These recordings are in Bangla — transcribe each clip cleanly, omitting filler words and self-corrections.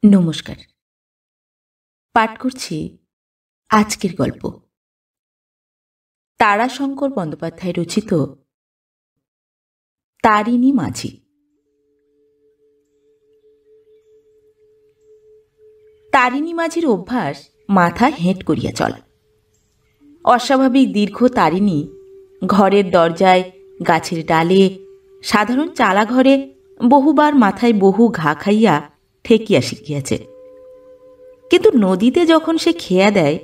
নমস্কার। পাঠ করছি আজকের গল্প। তারাশঙ্কর বন্দ্যোপাধ্যায় রচিত তারিণী মাঝি। তারিণী মাঝির অভ্যাস মাথা হেঁট করিয়া চলা। অস্বাভাবিক দীর্ঘ তারিণী ঘরের দরজায়, গাছের ডালে, সাধারণ চালাঘরে বহুবার মাথায় বহু ঘা খাইয়া ঠেকিয়া শিখিয়াছে। কিন্তু নদীতে যখন সে খেয়া দেয়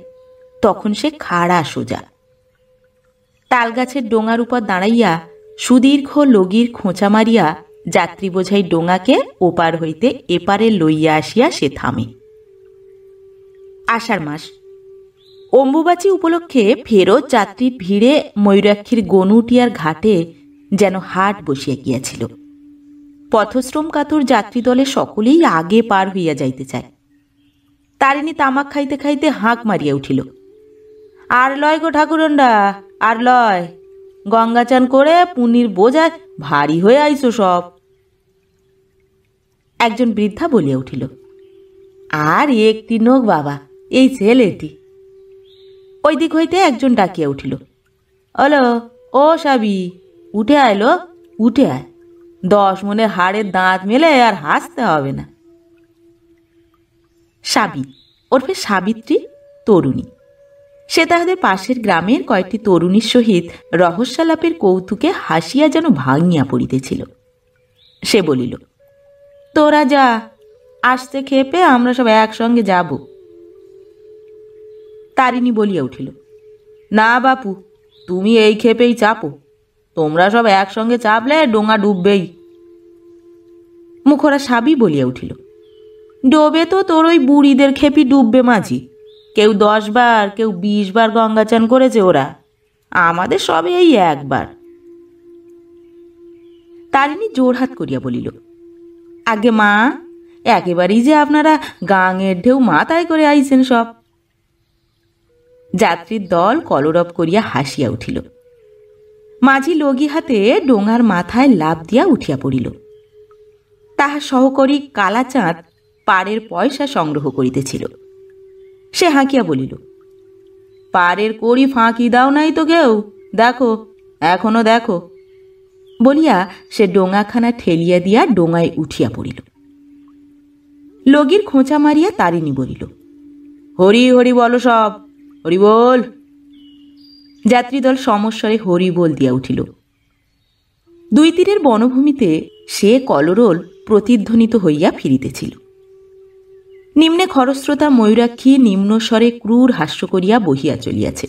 তখন সে খাড়া সোজা। তালগাছের ডোঙার উপর দাঁড়াইয়া সুদীর্ঘ লগির খোঁচা মারিয়া যাত্রী বোঝাই ডোঙাকে ওপার হইতে এপারে লইয়া আসিয়া সে থামে। আষাঢ় মাস, অম্বুবাচী উপলক্ষে ফেরত যাত্রীর ভিড়ে ময়ূরাক্ষীর গনুটিয়ার ঘাটে যেন হাট বসিয়া গিয়াছিল। পথশ্রম কাতর যাত্রীদলে সকলেই আগে পার হইয়া যাইতে চায়। তারিণী তামাক খাইতে খাইতে হাঁক মারিয়া উঠিল, আর লয় গো ঠাকুরন্ডা, আর লয়, গঙ্গা চান করে পুনির বোঝায় ভারী হয়ে আইসো সব। একজন বৃদ্ধা বলিয়া উঠিল, আর একটি নোক বাবা, এই ছেলেটি। ওই দিক হইতে একজন ডাকিয়া উঠিল, হলো ও সাবি, উঠে আইলো, উঠে আয়, 10 মনের হাড়ের দাঁত মেলে আর হাসতে হবে না। সাবি ওরফে সাবিত্রী তরুণী। সে তাহাদের পাশের গ্রামের কয়েকটি তরুণীর সহিত রহস্যালাপের কৌতুকে হাসিয়া যেন ভাঙিয়া পড়িতেছিল। সে বলিল, তোরা যা, আসতে খেপে আমরা সব একসঙ্গে যাব। তারিণী বলিয়া উঠিল, না বাপু, তুমি এই খেপেই চাপো, তোমরা সব একসঙ্গে চাপলে ডোঙা ডুববেই। মুখরা সাবি বলিয়া উঠিল, ডোবে তো তোর ওই বুড়িদের খেপি ডুববে মাঝি। কেউ 10 বার, কেউ 20 বার গঙ্গা চান করেছে ওরা, আমাদের সবে এই একবার। তারিণী জোরহাত করিয়া বলিল, আগে মা, একেবারেই যে আপনারা গাঙের ঢেউ মাথায় করে আইছেন সব। যাত্রীর দল কলরব করিয়া হাসিয়া উঠিল। মাঝি লগি হাতে ডোঙার মাথায় লাফ দিয়া উঠিয়া পড়িল। তাহার সহকারী কালাচাঁদ পাড়ের পয়সা সংগ্রহ করিতেছিল। সে হাঁকিয়া বলিল, পাড়ের কড়ি ফাঁকি দাও নাই তো কেউ, দেখো, এখনো দেখো। বলিয়া সে ডোঙাখানা ঠেলিয়া দিয়া ডোঙায় উঠিয়া পড়িল। লগির খোঁচা মারিয়া তারিণী বলিল, হরি হরি বলো সব, হরি বল। যাত্রীদল সমস্বরে হরি বল দিয়া উঠিল। 2 তীরের বনভূমিতে সে কলরোল প্রতিধ্বনিত হইয়া ফিরিতেছিল। নিম্নে খরস্রোতা ময়ূরাক্ষী নিম্নস্বরে ক্রূর হাস্য করিয়া বহিয়া চলিয়াছে।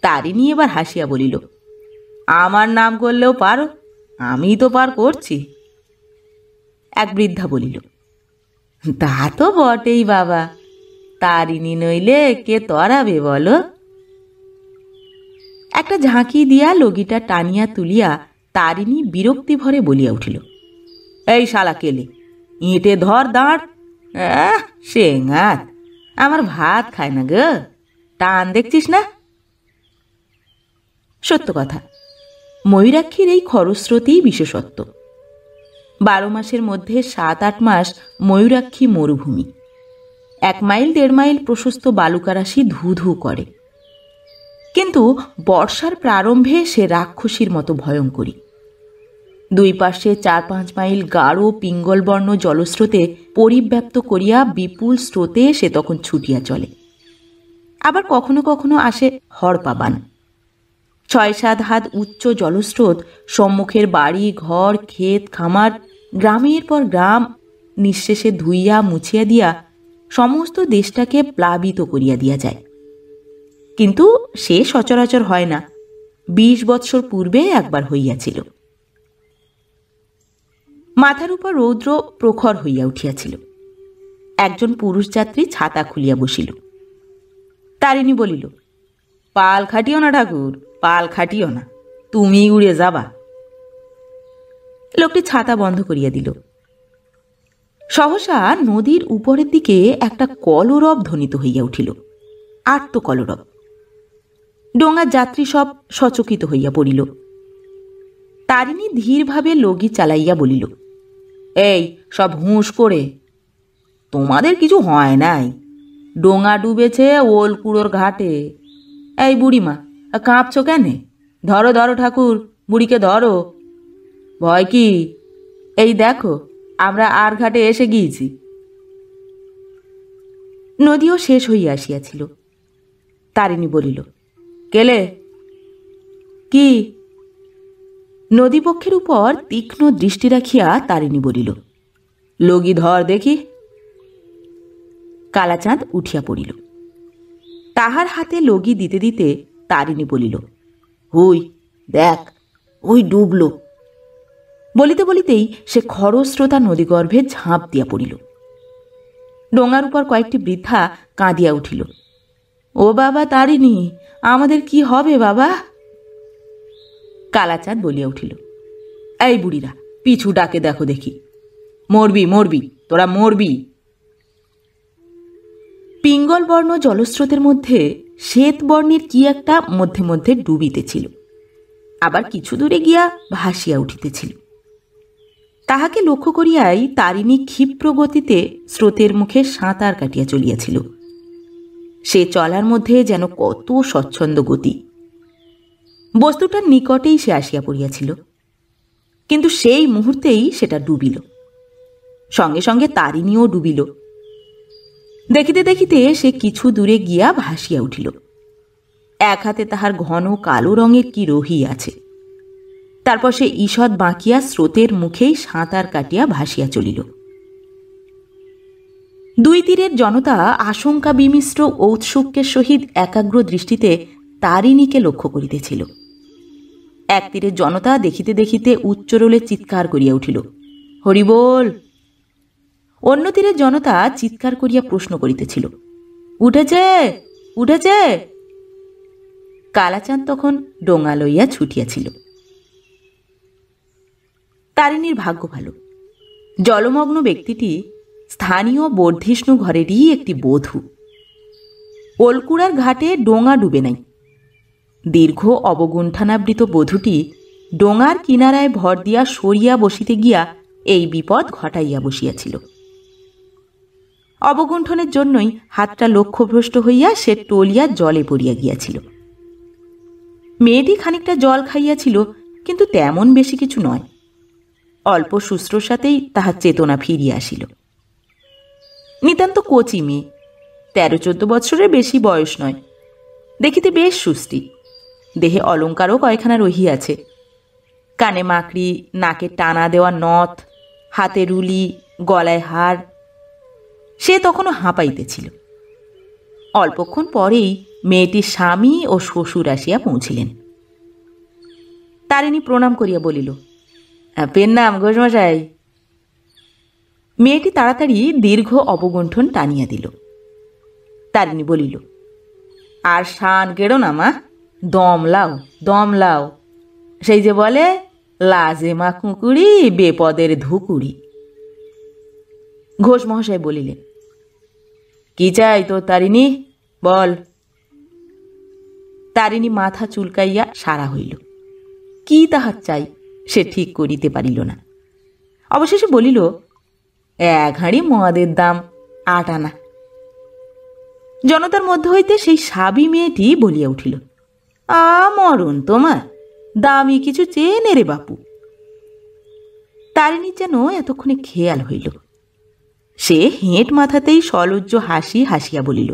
তারিণী এবার হাসিয়া বলিল, আমার নাম করলেও পারো, আমি তো পার করছি। এক বৃদ্ধা বলিল, তা তো বটেই বাবা, তারিণী নইলে কে তরাবে বলো। একটা ঝাঁকি দিয়া লগিটা টানিয়া তুলিয়া তারিণী বিরক্তি ভরে বলিয়া উঠিল, এই শালা কেলে, ইঁটে ধর দাঁড়। সেঙাত, আমার ভাত খায় না গো, টান দেখছিস না। সত্য কথা, ময়ূরাক্ষীর এই খরস্রোতেই বিশেষত্ব। 12 মাসের মধ্যে 7-8 মাস ময়ূরাক্ষী মরুভূমি। 1 মাইল 1.5 মাইল প্রশস্ত বালুকারাশি ধু ধু করে। কিন্তু বর্ষার প্রারম্ভে সে রাক্ষসীর মতো ভয়ঙ্করী। 2 পাশে 4-5 মাইল গাঢ় পিঙ্গলবর্ণ জলস্রোতে পরিব্যাপ্ত করিয়া বিপুল স্রোতে সে তখন ছুটিয়া চলে। আবার কখনো কখনো আসে হড়পাবান। 6-7 হাত উচ্চ জলস্রোত সম্মুখের বাড়ি ঘর ক্ষেত খামার গ্রামের পর গ্রাম নিঃশেষে ধুইয়া মুছিয়া দিয়া সমস্ত দেশটাকে প্লাবিত করিয়া দিয়া যায়। কিন্তু সে সচরাচর হয় না, 20 বৎসর পূর্বে একবার হইয়াছিল। মাথার উপর রৌদ্র প্রখর হইয়া উঠিয়াছিল। একজন পুরুষ যাত্রী ছাতা খুলিয়া বসিল। তারিণী বলিল, পাল খাটিও না ঠাকুর, পাল খাটিও না, তুমি উড়ে যাবা। লোকটি ছাতা বন্ধ করিয়া দিল। সহসা নদীর উপরের দিকে একটা কলরব ধ্বনিত হইয়া উঠিল, আর্ত কলরব। ডোঙার যাত্রী সব সচকিত হইয়া পড়িল। তারিণী ধীরভাবে লগি চালাইয়া বলিল, এই সব হুঁশ করে, তোমাদের কিছু হয় নাই। ডোঙা ডুবেছে ওলকুড়োর ঘাটে। এই বুড়িমা, কাঁপছো কেনে? ধরো ধরো ঠাকুর, বুড়িকে ধরো। ভয় কি? এই দেখো, আমরা আর ঘাটে এসে গিয়েছি। নদীও শেষ হইয়া আসিয়াছিল। তারিণী বলিল, কেলে? কি? নদীপক্ষের উপর তীক্ষ্ণ দৃষ্টি রাখিয়া তারিণী বলিল, লগি ধর দেখি। কালাচাঁদ উঠিয়া পড়িল। তাহার হাতে লগি দিতে দিতে তারিণী বলিল, হুই দেখ, ওই ডুবল। বলিতে বলিতেই সে খরস্রোতা নদীগর্ভে ঝাঁপ দিয়া পড়িল। ডোঙার উপর কয়েকটি বৃদ্ধা কাঁদিয়া উঠিল, ও বাবা তারিণী, আমাদের কি হবে বাবা? কালাচাঁদ বলিয়া উঠিল, এই বুড়িরা, পিছু ডাকে দেখো দেখি। মরবি মরবি, তোরা মরবি। পিঙ্গল বর্ণ জলস্রোতের মধ্যে শ্বেত বর্ণের কি একটা মধ্যে মধ্যে ডুবিতেছিল, আবার কিছু দূরে গিয়া ভাসিয়া উঠিতেছিল। তাহাকে লক্ষ্য করিয়াই তারিণী ক্ষিপ্র গতিতে স্রোতের মুখে সাঁতার কাটিয়া চলিয়াছিল। সে চলার মধ্যে যেন কত স্বচ্ছন্দ গতি। বস্তুটার নিকটেই সে আসিয়া পড়িয়াছিল, কিন্তু সেই মুহূর্তেই সেটা ডুবিল। সঙ্গে সঙ্গে তারিণীও ডুবিল। দেখিতে দেখিতে সে কিছু দূরে গিয়া ভাসিয়া উঠিল। এক হাতে তাহার ঘন কালো রঙের কি রহি আছে। তারপর সে ঈষৎ বাঁকিয়া স্রোতের মুখেই সাঁতার কাটিয়া ভাসিয়া চলিল। দুই তীরের জনতা আশঙ্কা বিমিশ্র ঔৎসুক্যের সহিত একাগ্র দৃষ্টিতে তারিণীকে লক্ষ্য করিতেছিল। এক তীরের জনতা দেখিতে দেখিতে উচ্চরোলে চিৎকার করিয়া উঠিল, হরিবোল। অন্য তীরের জনতা চিৎকার করিয়া প্রশ্ন করিতেছিল, উঠেছে উঠেছে। কালাচাঁদ তখন ডোঙা লইয়া ছুটিয়াছিল। তারিণীর ভাগ্য ভালো। জলমগ্ন ব্যক্তিটি স্থানীয় বর্ধিষ্ণু ঘরেরই একটি বধূ। ওলকুড়ার ঘাটে ডোঙা ডুবে নাই। দীর্ঘ অবগুণ্ঠানাবৃত বধূটি ডোঙার কিনারায় ভর দিয়া সরিয়া বসিতে গিয়া এই বিপদ ঘটাইয়া বসিয়াছিল। অবগুণ্ঠনের জন্যই হাতটা লক্ষ্যভ্রষ্ট হইয়া সে টলিয়া জলে পড়িয়া গিয়াছিল। মেয়েটি খানিকটা জল খাইয়াছিল, কিন্তু তেমন বেশি কিছু নয়। অল্প শুশ্রূষাতেই তাহার চেতনা ফিরিয়া আসিল। নিতান্ত কচি মেয়ে, 13-14 বৎসরের বেশি বয়স নয়। দেখিতে বেশ সুষ্টি। দেহে অলঙ্কারও কয়খানা রহিয়াছে। কানে মাকড়ি, নাকে টানা দেওয়া নথ, হাতে রুলি, গলায় হার। সে তখনও হাঁপাইতেছিল। অল্পক্ষণ পরেই মেয়েটির স্বামী ও শ্বশুর আসিয়া পৌঁছিলেন। তারিণী প্রণাম করিয়া বলিল, পেন নাম ঘোষমশাই। মেয়েটি তাড়াতাড়ি দীর্ঘ অবগুণ্ঠন টানিয়া দিল। তারিণী বলিল, আর শান কেড়ো না মা, দম লাও দম লাও। সেই যে বলে, লাজে মা কুকুরি, বেপদের ধুকুরি। ঘোষ মহাশয় বলিলেন, কি চাই তোর তারিণী, বল। তারিণী মাথা চুলকাইয়া সারা হইল। কি তাহার চাই সে ঠিক করিতে পারিল না। অবশেষে বলিল, 1 হাঁড়ি মদের দাম 8 আনা। জনতার মধ্য হইতে সেই সাবি মেয়েটি বলিয়া উঠিল, মরণ তোমার, দামি কিছু চেয়ে নে রে বাপু। তারিণীর যেন এতক্ষণে খেয়াল হইল। সে হেঁট মাথাতেই সলজ্জ হাসি হাসিয়া বলিল,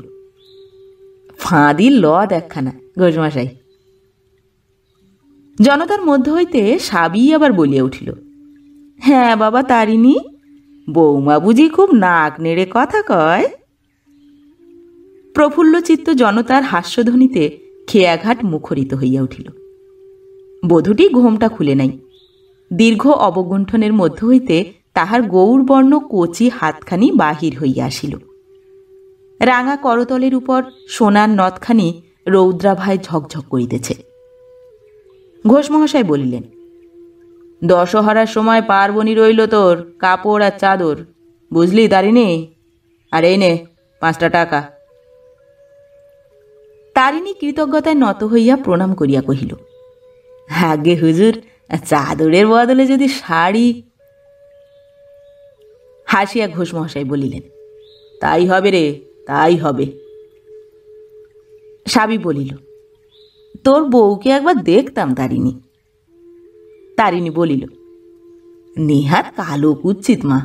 ফাঁদি ল একখানা ঘোষমশাই। জনতার মধ্য হইতে সাবি আবার বলিয়া উঠিল, হ্যাঁ বাবা তারিণী, বৌমা বুঝি খুব নাক নেড়ে কথা কয়। প্রফুল্লচিত্ত জনতার হাস্যধ্বনিতে খেয়াঘাট মুখরিত হইয়া উঠিল। বধূটি ঘোমটা খুলে নাই। দীর্ঘ অবগুণ্ঠনের মধ্য হইতে তাহার গৌরবর্ণ কচি হাতখানি বাহির হইয়া আসিল। রাঙা করতলের উপর সোনার নথখানি রৌদ্রাভায় ঝকঝক করিতেছে। ঘোষ মহাশয় বলিলেন, দশহরার সময় পার্বণী রইল তোর কাপড় আর চাদর, বুঝলি তারিণী? আর এই নে 5 টাকা। তারিণী কৃতজ্ঞতায় নত হইয়া প্রণাম করিয়া কহিল, আগে হুজুর, চাদরের বদলে যদি শাড়ি। হাসিয়া ঘোষ মহাশয় বলিলেন, তাই হবে রে, তাই হবে। সাবি বলিল, তোর বউকে একবার দেখতাম তারিণী। তারিণী বলিল, নেহাত কালো কুচ্ছিত মা।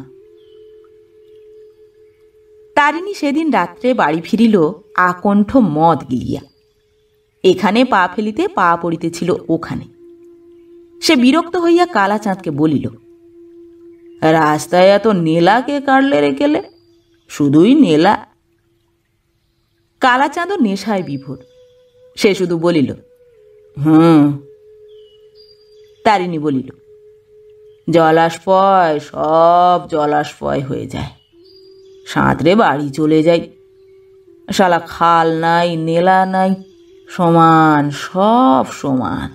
তারিণী সেদিন রাত্রে বাড়ি ফিরিল আকণ্ঠ মদ গিলিয়া। এখানে পা ফেলিতে পা পড়িতেছিল ওখানে। সে বিরক্ত হইয়া কালাচাঁদকে বলিল, রাস্তায় এত নেলাকে কাটলে রেখেলে, শুধুই নেলা। কালাচাঁদও নেশায় বিভোর। সে শুধু বলিল, তারিণী বলিল, জলাশয় সব জলাশয় হয়ে যায়, সাঁতরে বাড়ি চলে যাই। শালা খাল নাই, নেলা নাই, সমান, সব সমান।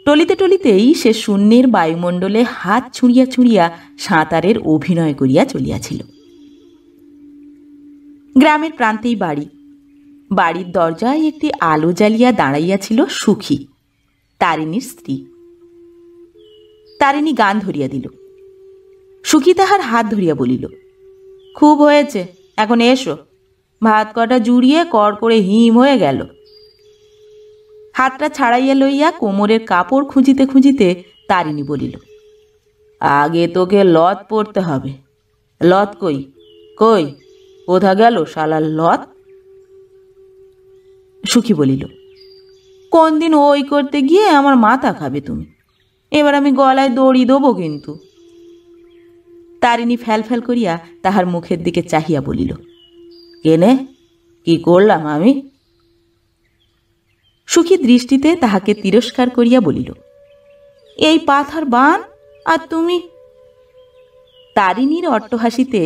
টলিতে টলিতেই সে শূন্যের বায়ুমণ্ডলে হাত ছুঁড়িয়া ছুঁড়িয়া সাঁতারের অভিনয় করিয়া চলিয়াছিল। গ্রামের প্রান্তেই বাড়ি। বাড়ির দরজায় একটি আলো জ্বালিয়া দাঁড়াইয়াছিল সুখী, তারিণীর স্ত্রী। তারিণী গান ধরিয়া দিল। সুখী তাহার হাত ধরিয়া বলিল, খুব হয়েছে, এখন এসো। ভাত কটা জুড়িয়ে কর করে হিম হয়ে গেল। হাতটা ছাড়াইয়া লইয়া কোমরের কাপড় খুঁজিতে খুঁজিতে তারিণী বলিল, আগে তোকে লত পড়তে হবে। লত কই, কই, কোথা গেল শালার লত? সুখী বলিল, কোন দিন ওই করতে গিয়ে আমার মাথা খাবে তুমি। এবার আমি গলায় দড়ি দেবো কিন্তু। তারিণী ফ্যাল ফ্যাল করিয়া তাহার মুখের দিকে চাহিয়া বলিল, কেনে, কি করলাম আমি? সুখী দৃষ্টিতে তাহাকে তিরস্কার করিয়া বলিল, এই পাথার বান, আর তুমি। তারিণীর অট্টহাসিতে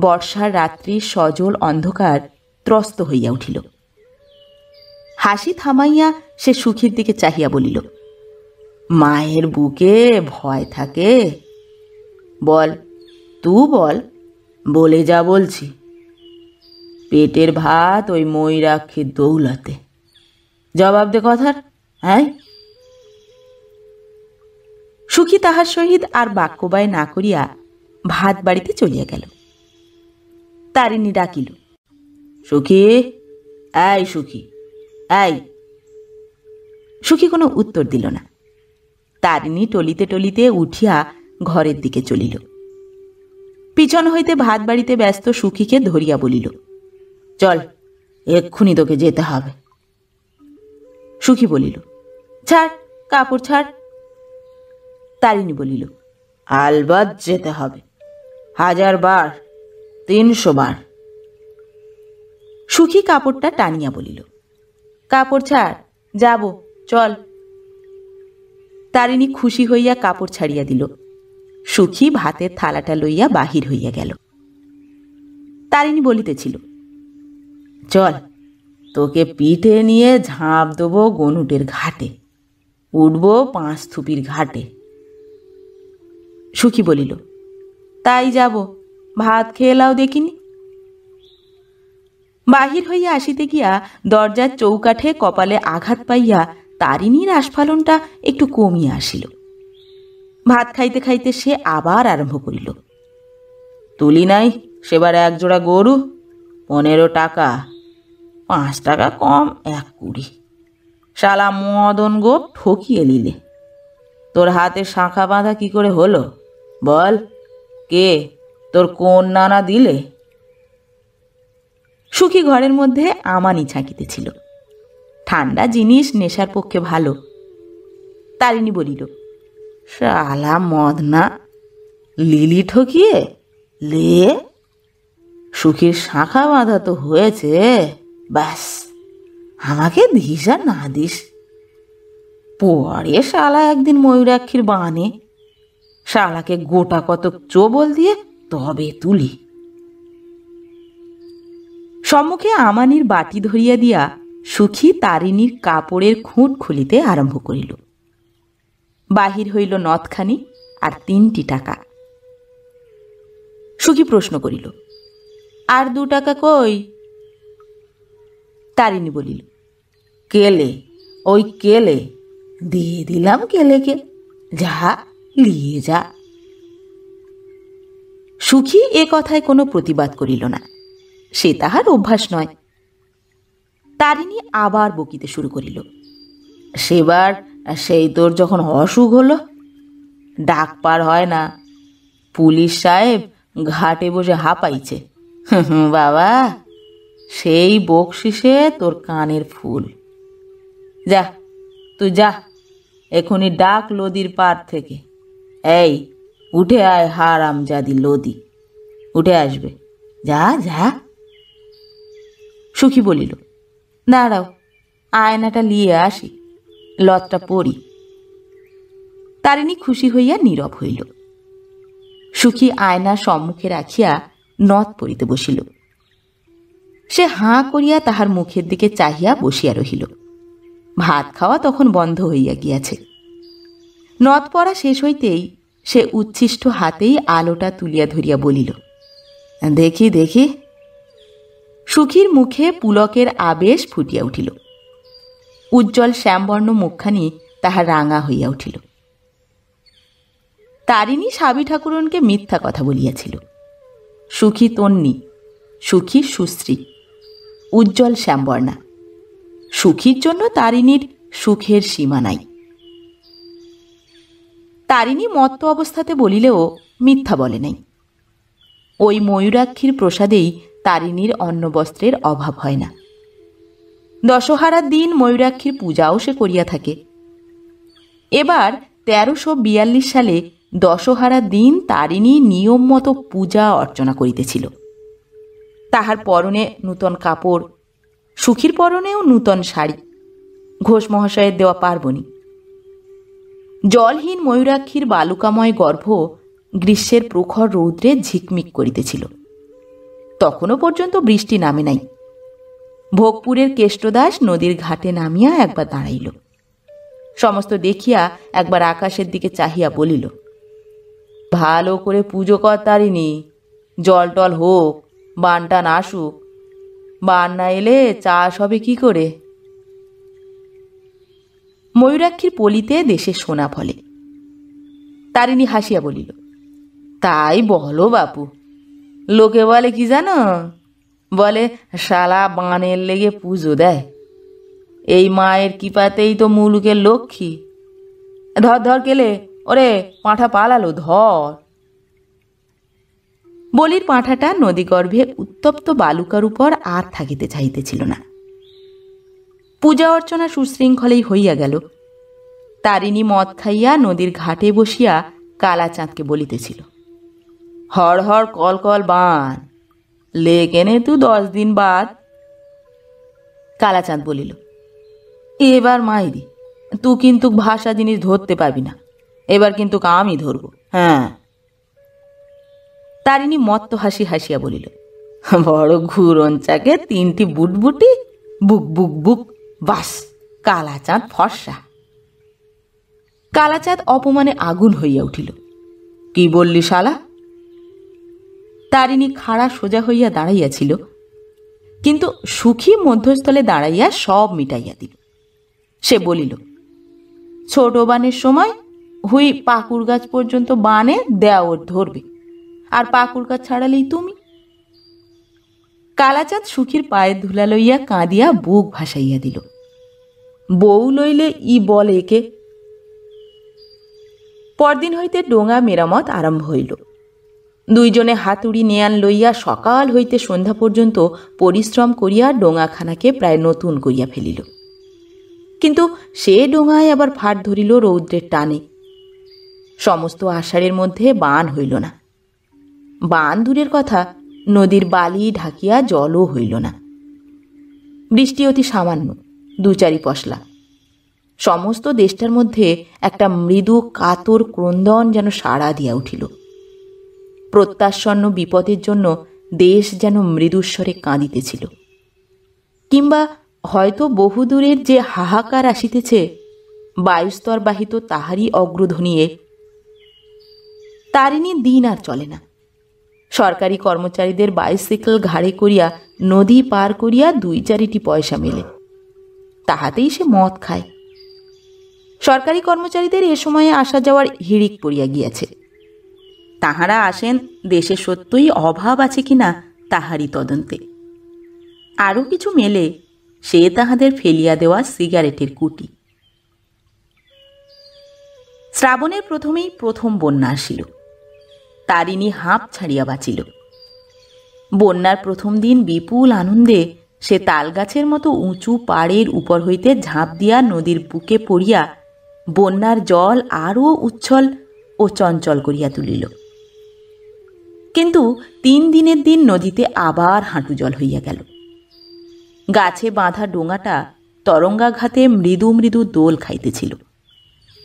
বর্ষার রাত্রির সজল অন্ধকার ত্রস্ত হইয়া উঠিল। হাসি থামাইয়া সে সুখীর দিকে চাহিয়া বলিল, মায়ের বুকে ভয় থাকে? বল, তুই বল, বলে যা বলছি। পেটের ভাত ওই ময়ূরাক্ষীর দৌলতে। জবাব দে কথার, হ্যাঁ? সুখী তাহার সহিত আর বাক্যবায় না করিয়া ভাত বাড়িতে চলিয়া গেল। তারিণী ডাকিল, সুখী, এই সুখী, এই। সুখী কোনো উত্তর দিল না। তারিণী টলিতে টলিতে উঠিয়া ঘরের দিকে চলিল। পিছন হইতে ভাত বাড়িতে ব্যস্ত সুখীকে ধরিয়া বলিল, চল, এক্ষুনি তোকে যেতে হবে। সুখী বলিল, ছাড়, কাপড় ছাড়। তারিণী বলিল, আলবাত যেতে হবে, 1000 বার, 300 বার। সুখী কাপড়টা টানিয়া বলিল, কাপড় ছাড়, যাব, চল। তারিণী খুশি হইয়া কাপড় ছাড়িয়া দিল। সুখী ভাতের থালাটা লইয়া বাহির হইয়া গেল। তারিণী বলিতেছিল, চল, তোকে পিঠে নিয়ে ঝাঁপ দেবো গনুটের ঘাটে, উঠব 5 থুপির ঘাটে। সুখী বলিল, তাই যাব, ভাত খেয়ে লাও দেখিনি। বাহির হইয়া আসিতে গিয়া দরজার চৌকাঠে কপালে আঘাত পাইয়া তারিণীর আস্ফালনটা একটু কমিয়া আসিল। ভাত খাইতে খাইতে সে আবার আরম্ভ করিল, তুলি নাই সেবার 1 জোড়া গরু, 15 টাকা, 5 টাকা কম 1.20। শালা মদন গোপ ঠকিয়ে নিলে। তোর হাতে শাঁখা বাঁধা কি করে হলো বল? কে তোর কোন নানা দিলে? সুখী ঘরের মধ্যে আমানি ছাঁকিতেছিল। ঠান্ডা জিনিস নেশার পক্ষে ভালো। তারিণী বলিল, শালা মদ না, লিলি ঠকিয়ে লে। সুখীর শাঁখা বাঁধা তো হয়েছে, ব্যাস, আমাকে দিস আর না দিস। পরে শালা একদিন ময়ূরাক্ষীর বানে, শালাকে গোটা কতক চোবল দিয়ে তবে তুলি। সম্মুখে আমানির বাটি ধরিয়া দিয়া সুখী তারিণীর কাপড়ের খুঁট খুলিতে আরম্ভ করিল। বাহির হইল নথখানি আর 3টি টাকা। সুখী প্রশ্ন করিল, আর 2 টাকা কই? তারিণী বলিল, কেলে, ওই কেলে দিয়ে দিলাম কেলেকে, যা নিয়ে যা। সুখী এ কথায় কোনো প্রতিবাদ করিল না, সে তাহার অভ্যাস নয়। তারিণী আবার বকিতে শুরু করিল। সেবার সেই তোর যখন অসুখ হলো, ডাক পার হয় না, পুলিশ সাহেব ঘাটে বসে হাঁপাইছে, বাবা সেই বকশিসে তোর কানের ফুল। যা তুই যা, এখনই ডাক লদির পার থেকে, এই উঠে আয় হারামজাদি লদি, উঠে আসবে, যা যা। সুখী বলিল, দাঁড়াও আয়নাটা নিয়ে আসি, লতটা পড়ি। তারিণী খুশি হইয়া নীরব হইল। সুখী আয়না সম্মুখে রাখিয়া নথ পড়িতে বসিল। সে হাঁ করিয়া তাহার মুখের দিকে চাহিয়া বসিয়া রহিল। ভাত খাওয়া তখন বন্ধ হইয়া গিয়াছে। নথ পড়া শেষ হইতেই সে উচ্ছিষ্ট হাতেই আলোটা তুলিয়া ধরিয়া বলিল, দেখি দেখি। সুখীর মুখে পুলকের আবেশ ফুটিয়া উঠিল। উজ্জ্বল শ্যামবর্ণ মুখখানি তাহার রাঙা হইয়া উঠিল। তারিণী সাবি ঠাকুরনকে মিথ্যা কথা বলিয়াছিল। সুখী তন্নী, সুখী সুশ্রী, উজ্জ্বল শ্যামবর্ণা। সুখীর জন্য তারিণীর সুখের সীমা নাই। তারিণী মত্ত অবস্থাতে বলিলেও মিথ্যা বলে নাই। ওই ময়ূরাক্ষীর প্রসাদেই তারিণীর অন্নবস্ত্রের অভাব হয় না। দশহারার দিন ময়ূরাক্ষীর পূজাও সে করিয়া থাকে। এবার ১৩৪২ সালে দশহারার দিন তারিণী নিয়ম মতো পূজা অর্চনা করিতেছিল। তাহার পরনে নূতন কাপড়, সুখীর পরনেও নূতন শাড়ি, ঘোষ মহাশয়ের দেওয়া পার্বণী। জলহীন ময়ূরাক্ষীর বালুকাময় গর্ভ গ্রীষ্মের প্রখর রৌদ্রে ঝিকমিক করিতেছিল। তখনও পর্যন্ত বৃষ্টি নামে নাই। ভোগপুরের কেষ্টদাস নদীর ঘাটে নামিয়া একবার দাঁড়াইল। সমস্ত দেখিয়া একবার আকাশের দিকে চাহিয়া বলিল, ভালো করে পুজো কর তারিণী, জল টল হোক, বানটান আসুক, বান না এলে চাষ হবে কি করে? ময়ূরাক্ষীর পলিতে দেশের সোনা ফলে। তারিণী হাসিয়া বলিল, তাই বলো বাপু, লোকে বলে কি জানো, বলে শালা বানের লেগে পুজো দেয়, এই মায়ের কৃপাতেই তো মুলুকের লক্ষ্মী। ধর ধর কেলে, ওরে পাঁঠা পালালো, ধর। বলির পাঁঠাটা নদীগর্ভে উত্তপ্ত বালুকার উপর আর থাকিতে চাইতেছিল না। পূজা অর্চনা সুশৃঙ্খলেই হইয়া গেল। তারিণী মদ খাইয়া নদীর ঘাটে বসিয়া কালাচাঁদকে বলিতেছিল, হর হর কল কল বান, লেকেনে তু 10 দিন বাদ। কালাচাঁদ বলিল, এবার মাইরি, তুই কিন্তু ভাষা জিনিস ধরতে পারবি না, এবার কিন্তু আমি ধরব। হ্যাঁ। তারিণী মত্ত হাসি হাসিয়া বলিল, বড় ঘুরঞ্চাকে 3টি বুটবুটি, বুক বুক বুক, বাস কালাচাঁদ ফর্সা। কালাচাঁদ অপমানে আগুন হইয়া উঠিল। কি বললি শালা? তারিণী খাড়া সোজা হইয়া দাঁড়াইয়াছিল, কিন্তু সুখী মধ্যস্থলে দাঁড়াইয়া সব মিটাইয়া দিল। সে বলিল, ছোট বানের সময় হুই পাকুড় গাছ পর্যন্ত বানে দেওর ধরবে, আর পাকুড় গাছ ছাড়ালেই তুমি। কালাচাঁদ সুখীর পায়ের ধুলা লইয়া কাঁদিয়া বুক ভাসাইয়া দিল। বউ লইলে ই বল একে। পরদিন হইতে ডোঙা মেরামত আরম্ভ হইল। দুইজনে হাতুড়ি নেয়ান লইয়া সকাল হইতে সন্ধ্যা পর্যন্ত পরিশ্রম করিয়া ডোঙাখানাকে প্রায় নতুন করিয়া ফেলিল। কিন্তু সে ডোঙায় আবার ফাট ধরিল রৌদ্রের টানে। সমস্ত আষাঢ়ের মধ্যে বান হইল না। বান দূরের কথা, নদীর বালি ঢাকিয়া জলও হইল না। বৃষ্টি অতি সামান্য, 2-4 পশলা। সমস্ত দেশটার মধ্যে একটা মৃদু কাতর ক্রন্দন যেন সাড়া দিয়া উঠিল। প্রত্যাসন্ন বিপদের জন্য দেশ যেন মৃদুস্বরে কাঁদিতেছিল। কিংবা হয়তো বহুদূরের যে হাহাকার আসিতেছে, বায়ুস্তর বাহিত তাহারই অগ্রধ্বনিয়ে। তারিণীর দিন আর চলে না। সরকারি কর্মচারীদের বাইসাইকেল ঘাড়ে করিয়া নদী পার করিয়া 2-4টি পয়সা মেলে, তাহাতেই সে মদ খায়। সরকারি কর্মচারীদের এ সময়ে আসা যাওয়ার হিড়িক পড়িয়া গিয়াছে। তাহারা আসেন দেশে সত্যই অভাব আছে কিনা তাহারই তদন্তে। আরও কিছু মেলে, সে তাহাদের ফেলিয়া দেওয়া সিগারেটের কুটি। শ্রাবণের প্রথম বন্যা আসিল। তারিণী হাঁপ ছাড়িয়া বাঁচিল। বন্যার প্রথম দিন বিপুল আনন্দে সে তালগাছের মতো উঁচু পাড়ের উপর হইতে ঝাঁপ দিয়া নদীর বুকে পড়িয়া বন্যার জল আরও উচ্ছল ও চঞ্চল করিয়া তুলিল। কিন্তু 3 দিনের দিন নদীতে আবার হাঁটু জল হইয়া গেল। গাছে বাঁধা ডোঙাটা তরঙ্গাঘাতে মৃদু মৃদু দোল খাইতেছিল।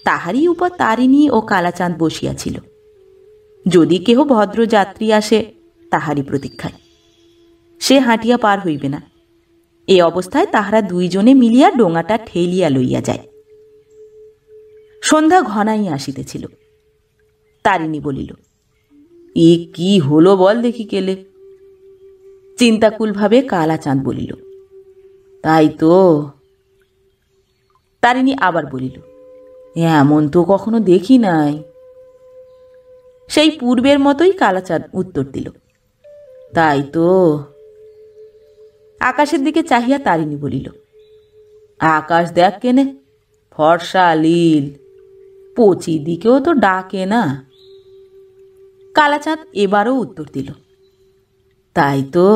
তাহারই উপর তারিণী ও কালাচাঁদ বসিয়াছিল। যদি কেহ ভদ্র যাত্রী আসে তাহারই প্রতীক্ষায়। সে হাঁটিয়া পার হইবে না। এ অবস্থায় তাহারা দুইজনে মিলিয়া ডোঙাটা ঠেলিয়া লইয়া যায়। সন্ধ্যা ঘনাইয়া আসিতেছিল। তারিণী বলিল, এ কি হলো বল দেখি কেলে? চিন্তাকুলভাবে কালাচাঁদ বলিল, তাই তো। তারিণী আবার বলিল, এমন তো কখনো দেখি নাই। সেই পূর্বের মতোই কালাচাঁদ উত্তর দিল, তাই তো। আকাশের দিকে চাহিয়া তারিণী বলিল, আকাশ দেখ কেনে, ফর্সা লীল, পচি দিকেও তো ডাকে না। কালাচাঁদ এবারও উত্তর দিল, তাই তো।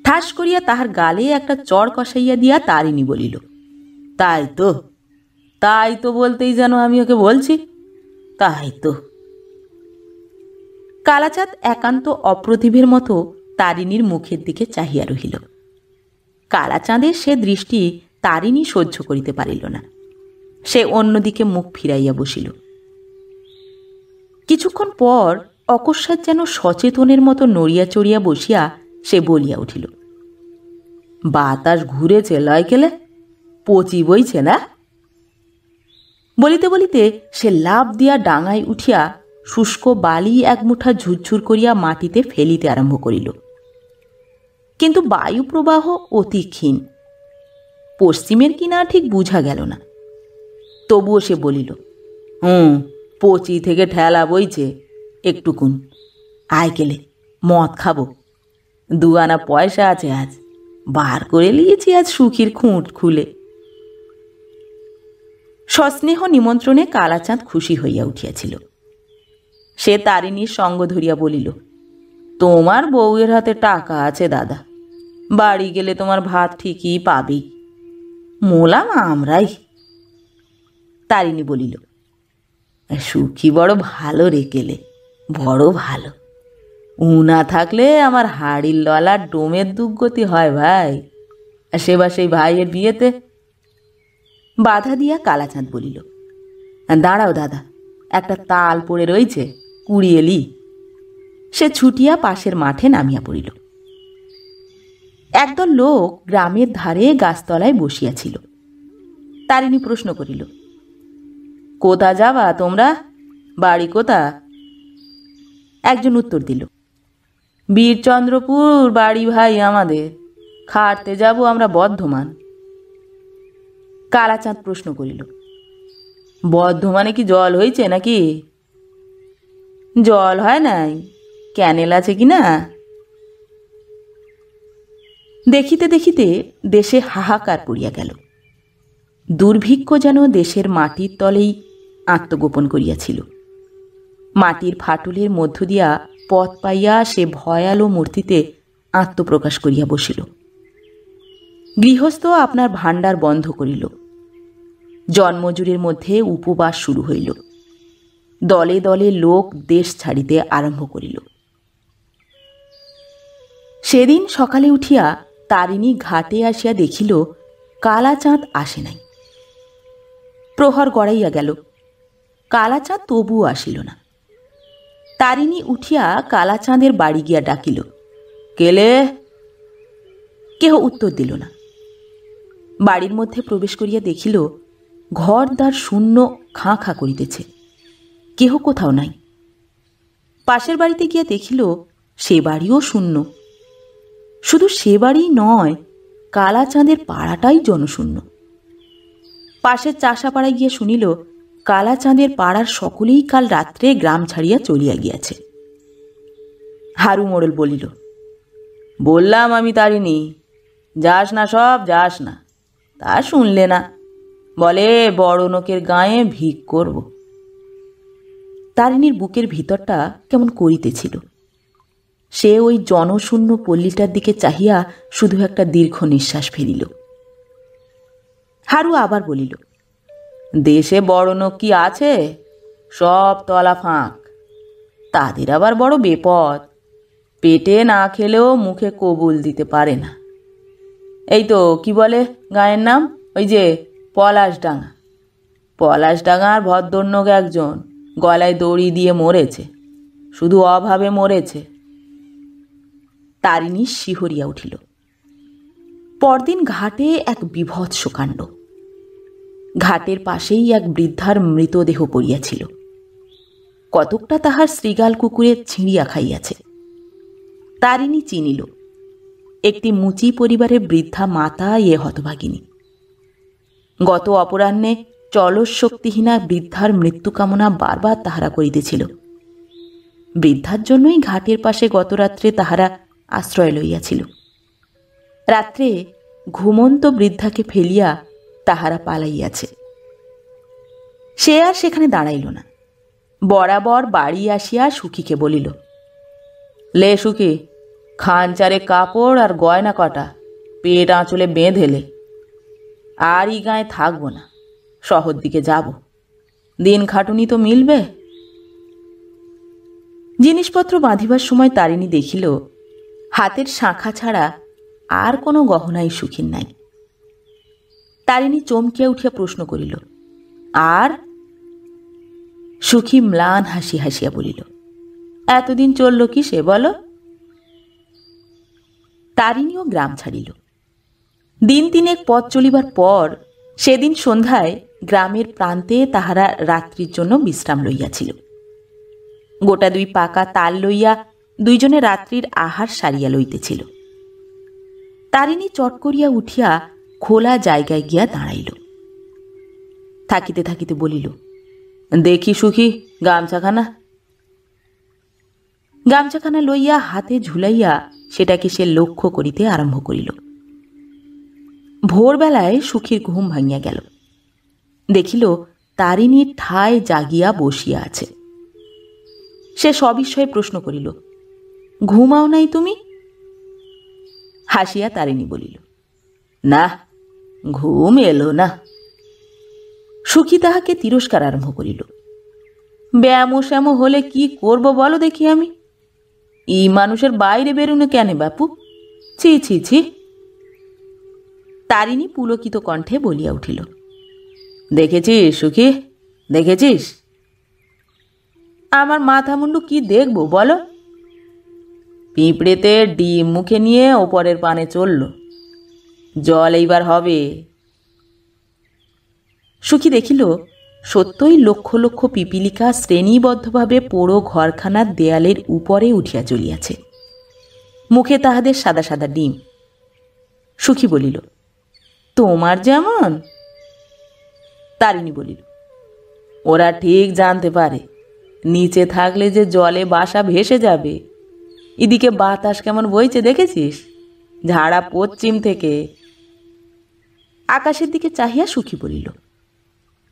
ঠাস করিয়া তাহার গালে একটা চড় কষাইয়া দিয়া তারিণী বলিল, তাই তো। তাই তো বলতেই যেন আমি ওকে বলছি, তাই তো। কালাচাঁদ একান্ত অপ্রতিভের মতো তারিণীর মুখের দিকে চাহিয়া রহিল। কালাচাঁদের সে দৃষ্টি তারিণী সহ্য করিতে পারিল না। সে অন্যদিকে মুখ ফিরাইয়া বসিল। কিছুক্ষণ পর অকস্মাৎ যেন সচেতনের মতো নড়িয়া চড়িয়া বসিয়া সে বলিয়া উঠিল, বাতাস ঘুরেছে লয় কেলে, পচি বইছে না? বলিতে বলিতে সে লাফ দিয়া ডাঙায় উঠিয়া শুষ্ক বালি এক মুঠা ঝুরঝুর করিয়া মাটিতে ফেলিতে আরম্ভ করিল। কিন্তু বায়ু প্রবাহ অতি ক্ষীণ। পশ্চিমের কিনা ঠিক বুঝা গেল না। তবুও সে বলিল, পচি থেকে ঠেলা বইছে একটুকুন। আয় কেলে, মদ খাবো। 2 আনা পয়সা আছে, আজ বার করে লিয়েছি আজ সুখীর খুঁট খুলে। সস্নেহ নিমন্ত্রণে কালাচাঁদ খুশি হইয়া উঠিয়াছিল। সে তারিণীর সঙ্গ ধরিয়া বলিল, তোমার বউয়ের হাতে টাকা আছে দাদা, বাড়ি গেলে তোমার ভাত ঠিকই পাবেই, মোলাম আমরাই। তারিণী বলিল, সুখী বড় ভালো রে কেলে, বড় ভালো। উনা থাকলে আমার হাড়ির ললার ডোমের দুর্গতি হয় ভাই। সেবা সেই ভাইয়ের বিয়েতে। বাধা দিয়া কালাচাঁদ বলিল, দাঁড়াও দাদা, একটা তাল পড়ে রয়েছে, কুড়িয়ে লি। সে ছুটিয়া পাশের মাঠে নামিয়া পড়িল। একদল লোক গ্রামের ধারে গাছতলায় বসিয়াছিল। তারিণী প্রশ্ন করিল, কোথা যাবা তোমরা? বাড়ি কোথা? একজন উত্তর দিল, বীরচন্দ্রপুর বাড়ি ভাই আমাদের, খাটতে যাব আমরা বর্ধমান। কালাচাঁদ প্রশ্ন করিল, বর্ধমানে কি জল হয়েছে নাকি? জল হয় নাই, ক্যানেল আছে কি না? দেখিতে দেখিতে দেশে হাহাকার পড়িয়া গেল। দুর্ভিক্ষ যেন দেশের মাটির তলেই আত্মগোপন করিয়াছিল। মাটির ফাটলের মধ্য দিয়া পথ পাইয়া সে ভয়ালো মূর্তিতে আত্মপ্রকাশ করিয়া বসিল। গৃহস্থ আপনার ভাণ্ডার বন্ধ করিল। জন্মজুরের মধ্যে উপবাস শুরু হইল। দলে দলে লোক দেশ ছাড়িতে আরম্ভ করিল। সেদিন সকালে উঠিয়া তারিণী ঘাটে আসিয়া দেখিল কালাচাঁদ আসে নাই। প্রহর গড়াইয়া গেল, কালাচাঁদ তবুও আসিল না। তারিণী উঠিয়া কালাচাঁদের বাড়ি গিয়া ডাকিল, কেলে? কেহ উত্তর দিল না। বাড়ির মধ্যে প্রবেশ করিয়া দেখিল ঘর দ্বার শূন্য, খাঁ খাঁ করিতেছে, কেহ কোথাও নাই। পাশের বাড়িতে গিয়া দেখিল সে বাড়িও শূন্য। শুধু সে বাড়ি নয়, কালাচাঁদের পাড়াটাই জনশূন্য। পাশের চাষাপাড়ায় গিয়া শুনিল কালাচাঁদের পাড়ার সকলেই কাল রাত্রে গ্রাম ছাড়িয়া চলিয়া গিয়াছে। হারু মোড়ল বলিল, বললাম আমি তারিণী, যাস না, সব যাস না। তা শুনলে না, বলে বড় লোকের গায়ে ভিক করব। তারিণীর বুকের ভিতরটা কেমন করিতেছিল। সে ওই জনশূন্য পল্লীটার দিকে চাহিয়া শুধু একটা দীর্ঘ নিঃশ্বাস ফেলিল। হারু আবার বলিল, দেশে বড় লোক কি আছে? সব তলা ফাঁক। তাদের আবার বড় বিপদ, পেটে না খেলেও মুখে কবুল দিতে পারে না। এই তো কি বলে গায়ের নাম, ওই যে পলাশডাঙ্গা। পলাশডাঙ্গার ভদ্রলোক একজন গলায় দড়ি দিয়ে মরেছে, শুধু অভাবে মরেছে। তারিণী শিহরিয়া উঠিল। পরদিন ঘাটে এক বীভৎস কাণ্ড। ঘাটের পাশেই এক বৃদ্ধার মৃতদেহ পড়িয়াছিল। কতকটা তাহার শৃগাল কুকুরে ছিঁড়িয়া খাইয়াছে। তারিণী চিনিল, একটি মুচি পরিবারের বৃদ্ধা মাতা এ হতভাগিনী। গত অপরাহ্নে চলস শক্তিহীনা বৃদ্ধার মৃত্যু কামনা বারবার তাহারা করিতেছিল। বৃদ্ধার জন্যই ঘাটের পাশে গতরাত্রে তাহারা আশ্রয় লইয়াছিল। রাত্রে ঘুমন্ত বৃদ্ধাকে ফেলিয়া তাহারা পালাইয়াছে। সে আর সেখানে দাঁড়াইল না, বরাবর বাড়ি আসিয়া সুখীকে বলিল, লে সুখী, খানচারে কাপড় আর গয়না কটা পেট আঁচলে বেঁধেলে। আর ই গায়ে থাকবো না, শহর দিকে যাব। দিন খাটুনি তো মিলবে। জিনিসপত্র বাঁধিবার সময় তারিণী দেখিল হাতের শাঁখা ছাড়া আর কোনো গহনাই সুখীর নাই। তারিণী চমকিয়া উঠিয়া প্রশ্ন করিল, আর? সুখী ম্লান হাসি হাসিয়া বলিল, এতদিন চলল কি সে বলো। তারিণীও গ্রাম ছাড়িল। দিন তিনেক পথ চলিবার পর সেদিন সন্ধ্যায় গ্রামের প্রান্তে তাহারা রাত্রির জন্য বিশ্রাম লইয়াছিল। গোটা দুই পাকা তাল লইয়া দুইজনে রাত্রির আহার সারিয়া লইতেছিল। তারিণী চট করিয়া উঠিয়া খোলা জায়গায় গিয়া দাঁড়াইল। থাকিতে থাকিতে বলিল, দেখি সুখী গামছাখানা। গামছাখানা লইয়া হাতে ঝুলাইয়া সেটাকে সে লক্ষ্য করিতে আরম্ভ করিল। ভোরবেলায় সুখীর ঘুম ভাঙিয়া গেল। দেখিল তারিণীর ঠায় জাগিয়া বসিয়া আছে। সে সবিস্ময়ে প্রশ্ন করিল, ঘুমাও নাই তুমি? হাসিয়া তারিণী বলিল, না, ঘুম এলো না। সুখী তাহাকে তিরস্কার আরম্ভ করিল, ব্যামো শ্যামো হলে কি করব বলো দেখি আমি? এই মানুষের বাইরে বেরোনো কেন বাপু? ছি ছি ছি। তারিণী পুলকিত কণ্ঠে বলিয়া উঠিল, দেখেছিস সুখী, দেখেছিস? আমার মাথা মুন্ডু কি দেখব বলো? পিঁপড়েতে ডিম মুখে নিয়ে ওপরের পানে চলল, জল এইবার হবে। সুখী দেখিল সত্যই লক্ষ লক্ষ পিপিলিকা শ্রেণীবদ্ধভাবে পোড়ো ঘরখানার দেয়ালের উপরে উঠিয়া চলিয়াছে। মুখে তাহাদের সাদা সাদা ডিম। সুখী বলিল, তোমার যেমন? তারিণী বলিল, ওরা ঠিক জানতে পারে নিচে থাকলে যে জলে বাসা ভেসে যাবে। এদিকে বাতাস কেমন বইছে দেখেছিস? ঝাড়া পশ্চিম থেকে। আকাশের দিকে চাহিয়া সুখী বলিল,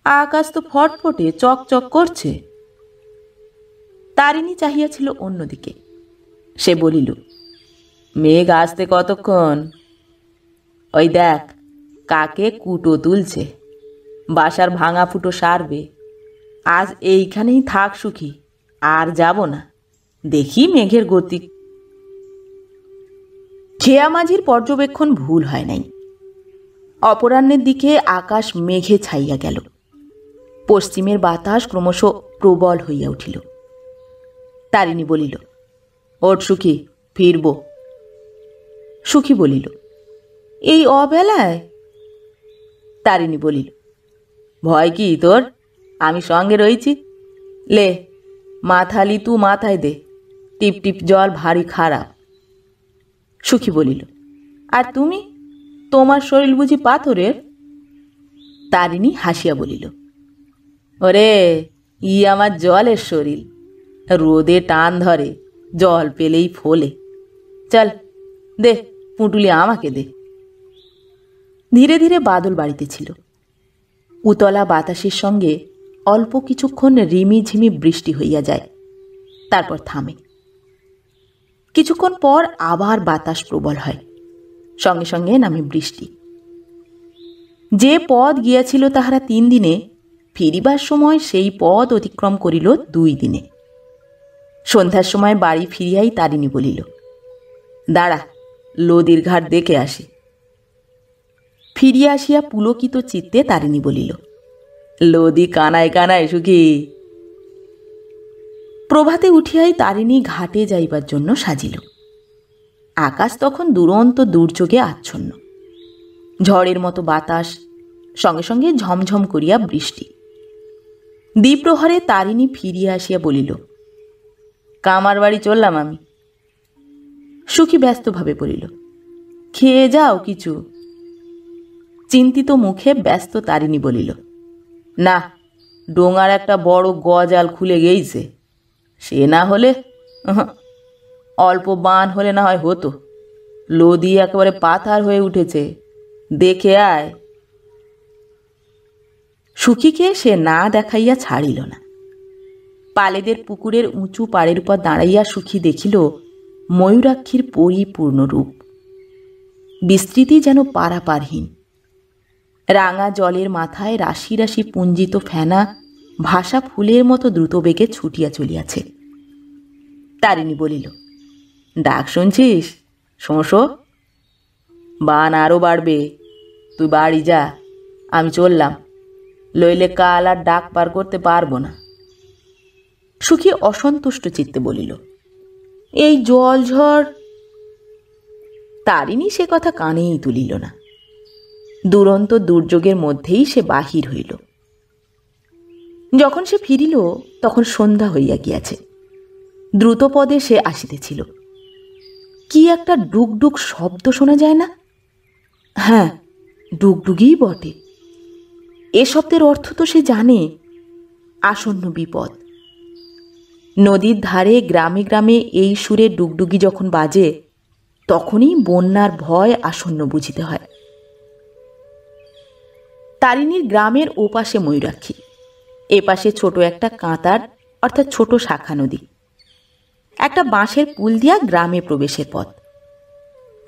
আকাশ তো ফটফটে চকচক করছে। তারিণী চাহিয়াছিল অন্যদিকে। সে বলিল, মেঘ আসতে কতক্ষণ? ওই দেখ কাকে কুটো তুলছে, বাসার ভাঙা ফুটো সারবে। আজ এইখানেই থাক সুখী, আর যাব না, দেখি মেঘের গতি। খেয়া মাঝির পর্যবেক্ষণ ভুল হয় নাই। অপরাহ্নের দিকে আকাশ মেঘে ছাইয়া গেল। পশ্চিমের বাতাস ক্রমশ প্রবল হইয়া উঠিল। তারিণী বলিল, ওঠ সুখী, ফিরব। সুখী বলিল, এই অবেলায়? তারিণী বলিল, ভয় কি তোর? আমি সঙ্গে রয়েছি। লে মাথালি তু মাথায় দে, টিপ টিপ জল ভারী খারাপ। সুখী বলিল, আর তুমি, তোমার শরীর বুঝি পাথরের? তারিণী হাসিয়া বলিল, ওরে, আমার জলের শরীর, রোদে টান ধরে, জল পেলেই ফোলে। চল দে, পুঁটুলি আমাকে দে। ধীরে ধীরে বাদল বাড়িতেছিল। উতলা বাতাসের সঙ্গে অল্প কিছুক্ষণ রিমিঝিমি বৃষ্টি হইয়া যায়, তারপর থামে। কিছুক্ষণ পর আবার বাতাস প্রবল হয়, সঙ্গে সঙ্গে নামে বৃষ্টি। যে পথ গিয়াছিল তাহারা 3 দিনে, ফিরিবার সময় সেই পথ অতিক্রম করিল 2 দিনে। সন্ধ্যার সময় বাড়ি ফিরিয়াই তারিণী বলিল, দাঁড়া, লদির ঘাট দেখে আসি। ফিরিয়া আসিয়া পুলকিত চিত্তে তারিণী বলিল, লদি কানায় কানায় সুখী। প্রভাতে উঠিয়াই তারিণী ঘাটে যাইবার জন্য সাজিল। আকাশ তখন দুরন্ত দুর্যোগে আচ্ছন্ন, ঝড়ের মতো বাতাস, সঙ্গে সঙ্গে ঝমঝম করিয়া বৃষ্টি। দ্বিপ্রহরে তারিণী ফিরিয়া আসিয়া বলিল, কামার বাড়ি চললাম আমি। সুখী ব্যস্তভাবে বলিল, খেয়ে যাও কিছু। চিন্তিত মুখে ব্যস্ত তারিণী বলিল, না, ডোঙার একটা বড় গজাল খুলে গেইছে, সে না হলে অল্প বান হলে না হয় হতো, লদি একেবারে পাথার হয়ে উঠেছে, দেখে আয়। সুখীকে সে না দেখাইয়া ছাড়িল না। পালেদের পুকুরের উঁচু পাড়ের উপর দাঁড়াইয়া সুখী দেখিল ময়ূরাক্ষীর পরিপূর্ণ রূপ, বিস্তৃতি যেন পারাপারহীন। রাঙা জলের মাথায় রাশি রাশি পুঞ্জিত ফেনা ভাসা ফুলের মতো দ্রুত বেগে ছুটিয়া চলিয়াছে। তারিণী বলিল, ডাক শুনছিস? শোঁসো, বান আরো বাড়বে, তুই বাড়ি যা, আমি চললাম, লইলে কাল আর ডাক পার করতে পারবো না। সুখী অসন্তুষ্ট চিত্তে বলিল, এই জল ঝড়। তারিণী সে কথা কানেই তুলিল না। দুরন্ত দুর্যোগের মধ্যেই সে বাহির হইল। যখন সে ফিরিল তখন সন্ধ্যা হইয়া গিয়াছে। দ্রুতপদে সে আসিতেছিল। কি একটা ডুগডুগ শব্দ শোনা যায় না? হ্যাঁ, ডুগডুগিই বটে। এ শব্দের অর্থ তো সে জানে, আসন্ন বিপদ। নদীর ধারে গ্রামে গ্রামে এই সুরে ডুগডুগি যখন বাজে, তখনই বন্যার ভয় আসন্ন বুঝিতে হয়। তারিণীর গ্রামের ওপাশে ময়ূরাক্ষী, এপাশে ছোট একটা কাঁতার অর্থাৎ ছোট শাখা নদী। একটা বাঁশের পুল দিয়া গ্রামে প্রবেশের পথ।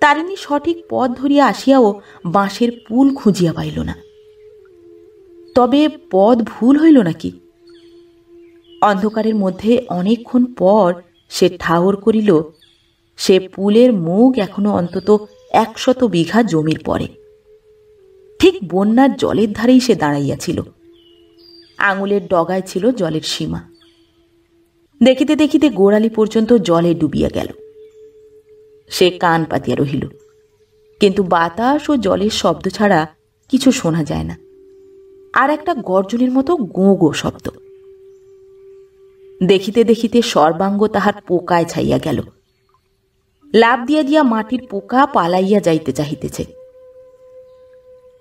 তারিণী সঠিক পথ ধরিয়া আসিয়াও বাঁশের পুল খুঁজিয়া পাইল না। তবে পথ ভুল হইল নাকি? অন্ধকারের মধ্যে অনেকক্ষণ পর সে ঠাহর করিল, সে পুলের মুখ এখনো অন্তত 100 বিঘা জমির পরে। ঠিক বন্যার জলের ধারেই সে দাঁড়াইয়াছিল। আঙুলের ডগায় ছিল জলের সীমা। দেখিতে দেখিতে গোড়ালি পর্যন্ত জলে ডুবিয়া গেল। সে কান পাতিয়া রহিল, কিন্তু বাতাস ও জলের শব্দ ছাড়া কিছু শোনা যায় না। আর একটা গর্জনের মতো গো গো শব্দ। দেখিতে দেখিতে সর্বাঙ্গ তাহার পোকায় ছাইয়া গেল। লাফ দিয়া দিয়া মাটির পোকা পালাইয়া যাইতে চাহিতেছে।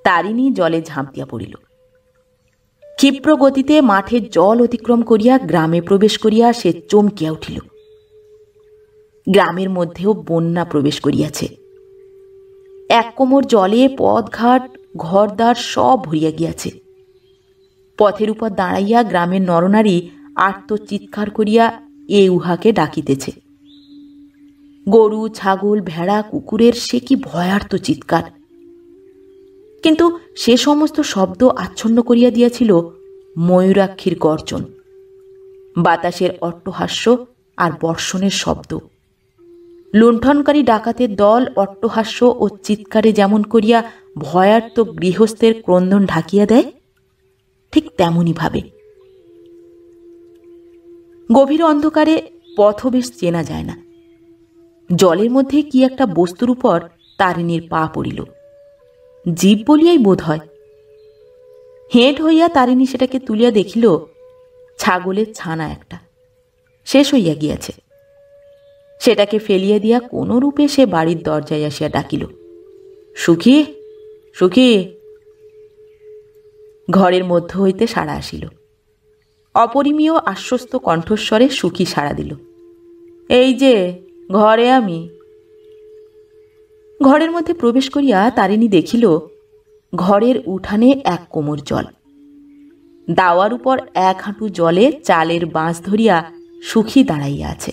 তারিণী জলে ঝাঁপ দিয়া পড়িল। ক্ষিপ্র গতিতে মাঠের জল অতিক্রম করিয়া গ্রামে প্রবেশ করিয়া সে চমকিয়া উঠিল। গ্রামের মধ্যেও বন্যা প্রবেশ করিয়াছে। 1 কোমর জলে পথঘাট ঘরদ্বার সব ভরিয়া গিয়াছে। পথের উপর দাঁড়াইয়া গ্রামের নরনারী আর্ত চিৎকার করিয়া এ উহাকে ডাকিতেছে। গরু, ছাগল, ভেড়া, কুকুরের সে কি ভয়ার্ত চিৎকার! কিন্তু সে সমস্ত শব্দ আচ্ছন্ন করিয়া দিয়াছিল ময়ূরাক্ষীর গর্জন, বাতাসের অট্টহাস্য আর বর্ষণের শব্দ। লুণ্ঠনকারী ডাকাতের দল অট্টহাস্য ও চিৎকারে যেমন করিয়া ভয়ার্ত গৃহস্থের ক্রন্দন ঢাকিয়া দেয়, ঠিক তেমনি ভাবে। গভীর অন্ধকারে পথ বেশ চেনা যায় না। জলের মধ্যে কি একটা বস্তুর উপর তারিণীর পা পড়িল, জীব বলিয়াই বোধ হয়। হেঁট হইয়া তারিণী সেটাকে তুলিয়া দেখিল ছাগলের ছানা একটা, শেষ হইয়া গিয়াছে। সেটাকে ফেলিয়া দিয়া কোন রূপে সে বাড়ির দরজায় আসিয়া ডাকিল, সুখী, সুখী। ঘরের মধ্য হইতে সাড়া আসিল, অপরিমেয় আশ্বস্ত কণ্ঠস্বরে সুখী সাড়া দিল, এই যে ঘরে আমি। ঘরের মধ্যে প্রবেশ করিয়া তারিণী দেখিল ঘরের উঠানে এক কোমর জল। দাওয়ার উপর এক হাঁটু জলে চালের বাঁশ ধরিয়া সুখী দাঁড়াইয়া আছে।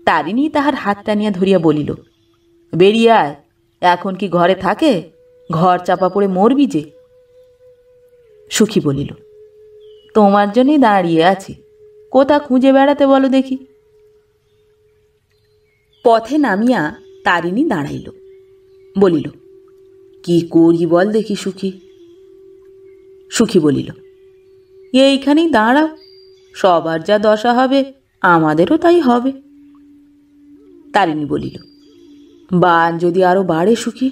তারিণী তাহার হাত টানিয়া ধরিয়া বলিল, বেরিয়ে আয়, এখন কি ঘরে থাকে? ঘর চাপা পড়ে মরবি যে। সুখী বলিল, তোমার জন্যই দাঁড়িয়ে আছি, কোথা খুঁজে বেড়াতে বলো দেখি। পথে নামিয়া তারিণী দাঁড়াইল, বলিল, কি করি বল দেখি সুখী। সুখী বলিল, এইখানেই দাঁড়াও, সবার যা দশা হবে আমাদেরও তাই হবে। তারিণী বলিল, বান যদি আরো বাড়ে সুখী,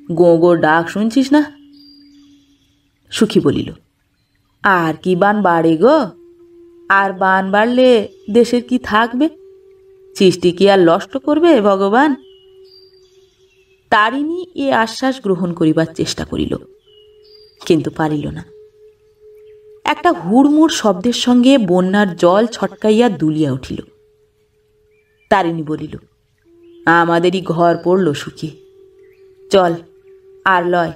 গোগোর ডাক শুনছিস না? সুখী বলিল, আর কি বান বাড়ে গো? আর বান বাড়লে দেশের কি থাকবে? সৃষ্টি কি আর নষ্ট করবে ভগবান? তারিণী এ আশ্বাস গ্রহণ করিবার চেষ্টা করিল, কিন্তু পারিল না। একটা হুড়মুড় শব্দের সঙ্গে বন্যার জল ছটকাইয়া দুলিয়া উঠিল। তারিণী বলিল, আমাদেরই ঘর পড়ল সুখী, চল আর লয়,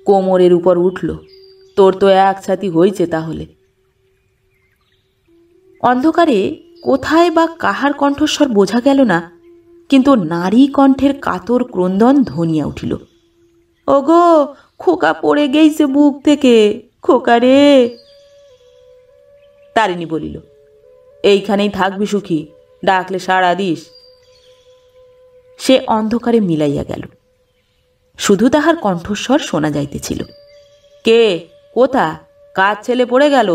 কোমরের উপর উঠল, তোর তো এক ছাতি হয়েছে তাহলে। অন্ধকারে কোথায় বা কাহার কণ্ঠস্বর বোঝা গেল না, কিন্তু নারী কণ্ঠের কাতর ক্রন্দন ধ্বনিয়া উঠিল, ওগো খোকা পড়ে গেইছে বুক থেকে, খোকা রে। তারিণী বলিল, এইখানেই থাকবি সুখী, ডাকলে সাড়া দিস। সে অন্ধকারে মিলাইয়া গেল, শুধু তাহার কণ্ঠস্বর শোনা যাইতেছিল, কে, কোথা, কার ছেলে পড়ে গেল,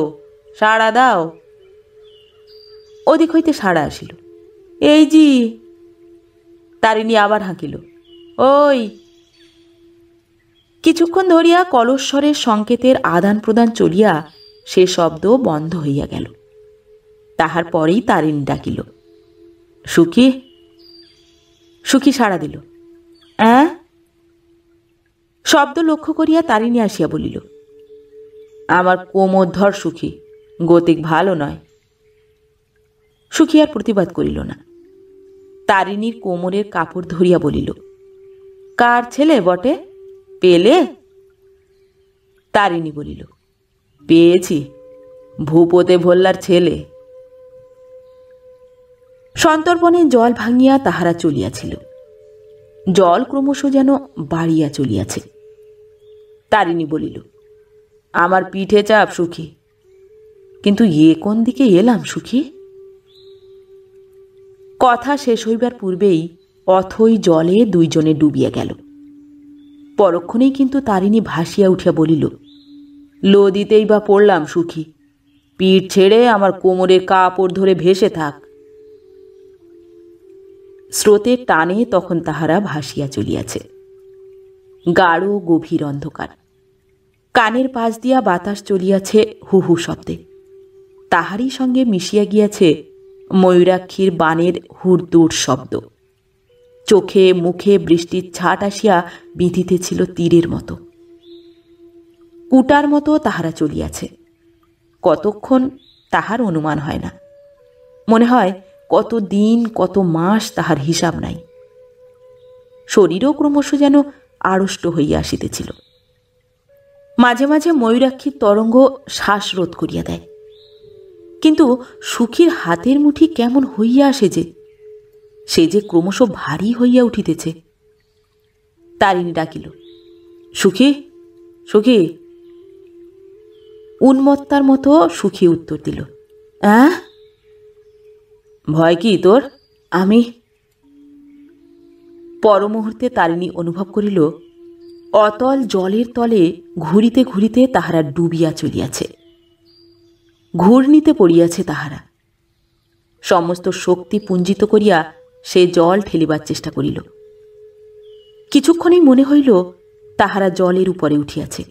সাড়া দাও। ওদিক হইতে সাড়া আসিল, এই জি। তারিণী আবার হাঁকিল, ওই। কিছুক্ষণ ধরিয়া কলস্বরের সংকেতের আদান প্রদান চলিয়া সে শব্দ বন্ধ হইয়া গেল। তাহার পরেই তারিণী ডাকিল, সুখী। সুখী সাড়া দিল, অ্যাঁ। শব্দ লক্ষ্য করিয়া তারিণী আসিয়া বলিল, আমার কোমর ধর সুখী, গতিক ভালো নয়। সুখী আর প্রতিবাদ করিল না। তারিণীর কোমরের কাপড় ধরিয়া বলিল, কার ছেলে বটে, পেলে? তারিণী বলিল, পেয়েছি, ভূপতে ভোল্লার ছেলে। সন্তর্পণে জল ভাঙিয়া তাহারা চলিয়াছিল, জল ক্রমশ যেন বাড়িয়া চলিয়াছে। তারিণী বলিল, আমার পিঠে চাপ সুখী, কিন্তু এ কোন দিকে এলাম সুখী? কথা শেষ হইবার পূর্বেই অথই জলে দুইজনে ডুবিয়া গেল। পরক্ষণেই কিন্তু তারিণী ভাসিয়া উঠিয়া বলিল, লদিতেই বা পড়লাম সুখী, পিঠ ছেড়ে আমার কোমরের কাপড় ধরে ভেসে থাক। স্রোতের টানে তখন তাহারা ভাসিয়া চলিয়াছে। গাঢ় গভীর অন্ধকার, কানের পাশ দিয়া বাতাস চলিয়াছে হু হু শব্দে। তাহারই সঙ্গে মিশিয়া গিয়াছে ময়ূরাক্ষীর বানের হুড়দুড় শব্দ। চোখে মুখে বৃষ্টির ছাট আসিয়া বিঁধিতেছিল তীরের মতো। কুটার মতো তাহারা চলিয়াছে। কতক্ষণ তাহার অনুমান হয় না, মনে হয় কত দিন কত মাস তাহার হিসাব নাই। শরীরও ক্রমশ যেন আড়ষ্ট হইয়া আসিতেছিল। মাঝে মাঝে ময়ূরাক্ষীর তরঙ্গ শ্বাসরোধ করিয়া দেয়, কিন্তু সুখীর হাতের মুঠি কেমন হইয়া আসে যে, সে যে ক্রমশ ভারী হইয়া উঠিতেছে। তারিণী ডাকিল, সুখী, সুখী। উন্মত্তার মতো সুখী উত্তর দিল, অ্যাঁ? ভয় কি তোর? আমি। পরমুহূর্তে তারিণী অনুভব করিল অতল জলের তলে ঘুরিতে ঘুরিতে তাহারা ডুবিয়া চলিয়াছে, ঘূর্ণিতে পড়িয়াছে তাহারা। সমস্ত শক্তি পুঞ্জিত করিয়া সে জল ঠেলিবার চেষ্টা করিল। কিছুক্ষণেই মনে হইল তাহারা জলের উপরে উঠিয়াছে,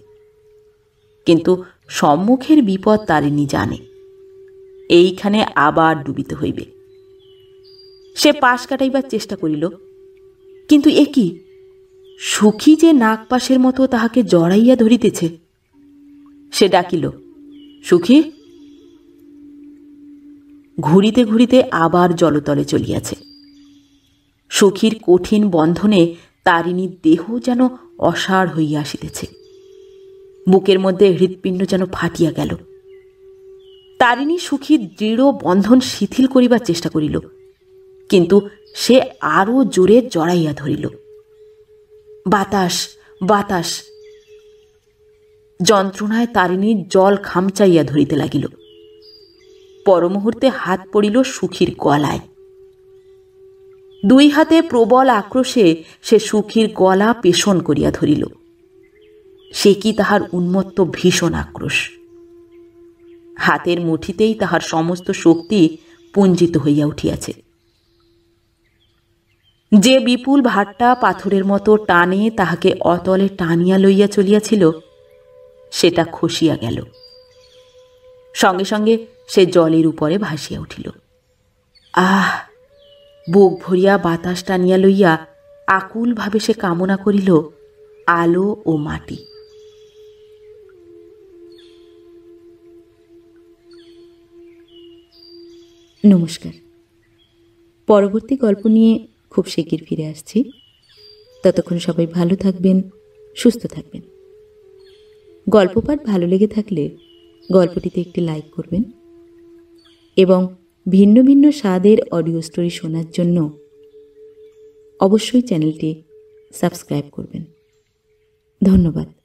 কিন্তু সম্মুখের বিপদ তারিণী জানে, এইখানে আবার ডুবিতে হইবে। সে পাশ কাটাইবার চেষ্টা করিল, কিন্তু এ কি, সুখী যে নাগপাশের মতো তাহাকে জড়াইয়া ধরিতেছে। সে ডাকিল, সুখী। ঘুরিতে ঘুরিতে আবার জলতলে চলিয়াছে। সখীর কঠিন বন্ধনে তারিণীর দেহ যেন অসাড় হইয়া আসিতেছে। বুকের মধ্যে হৃৎপিণ্ড যেন ফাটিয়া গেল। তারিণী সুখীর দৃঢ় বন্ধন শিথিল করিবার চেষ্টা করিল, কিন্তু সে আরও জোরে জড়াইয়া ধরিল। বাতাস বাতাস। যন্ত্রণায় তারিণীর জল খামচাইয়া ধরিতে লাগিল। পরমুহূর্তে হাত পড়িল সুখীর গলায়। দুই হাতে প্রবল আক্রোশে সে সুখীর গলা পেষণ করিয়া ধরিল। সে কি তাহার উন্মত্ত ভীষণ আক্রোশ! হাতের মুঠিতেই তাহার সমস্ত শক্তি পুঞ্জিত হইয়া উঠিয়াছে। যে বিপুল ভারটা পাথরের মতো টানে তাহাকে অতলে টানিয়া লইয়া চলিয়াছিল, সেটা খসিয়া গেল। সঙ্গে সঙ্গে সে জলের উপরে ভাসিয়া উঠিল। আহ! বুক ভরিয়া বাতাস টানিয়া লইয়া আকুলভাবে সে কামনা করিল আলো ও মাটি। নমস্কার। পরবর্তী গল্প নিয়ে খুব শিগগির ফিরে আসছি। ততক্ষণ সবাই ভালো থাকবেন, সুস্থ থাকবেন। গল্প পাঠ ভালো লেগে থাকলে গল্পটিতে একটি লাইক করবেন এবং ভিন্ন ভিন্ন স্বাদের অডিও স্টোরি শোনার জন্য অবশ্যই চ্যানেলটি সাবস্ক্রাইব করবেন। ধন্যবাদ।